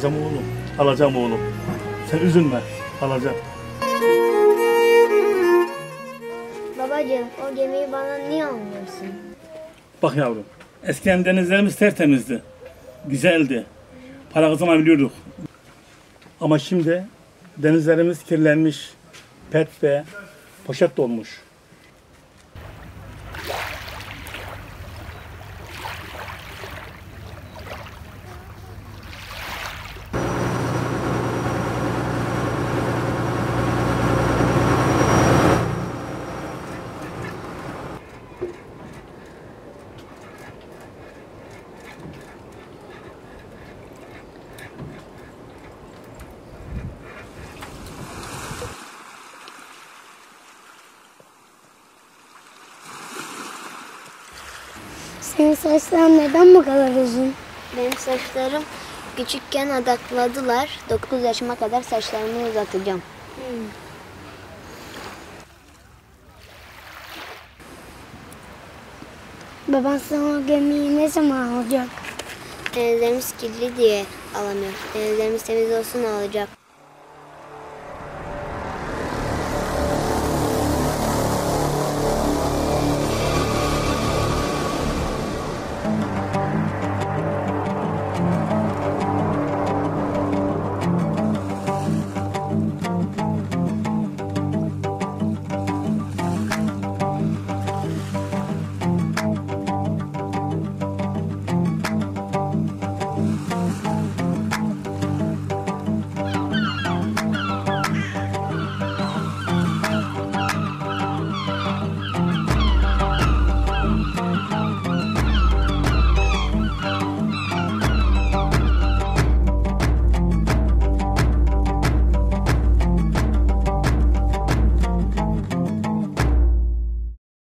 Alacağım oğlum. Alacağım oğlum. Sen üzülme. Alacağım. Babacığım, o gemiyi bana niye almıyorsun? Bak yavrum. Eskiden denizlerimiz tertemizdi. Güzeldi. Para kazanabiliyorduk. Ama şimdi denizlerimiz kirlenmiş. Pet ve poşet dolmuş. Senin saçların neden bu kadar uzun? Benim saçlarım küçükken adakladılar. 9 yaşıma kadar saçlarımı uzatacağım. Baban sana o gemiyi ne zaman alacak? Denizlerimiz kirli diye alamıyor. Denizlerimiz temiz olsun alacak.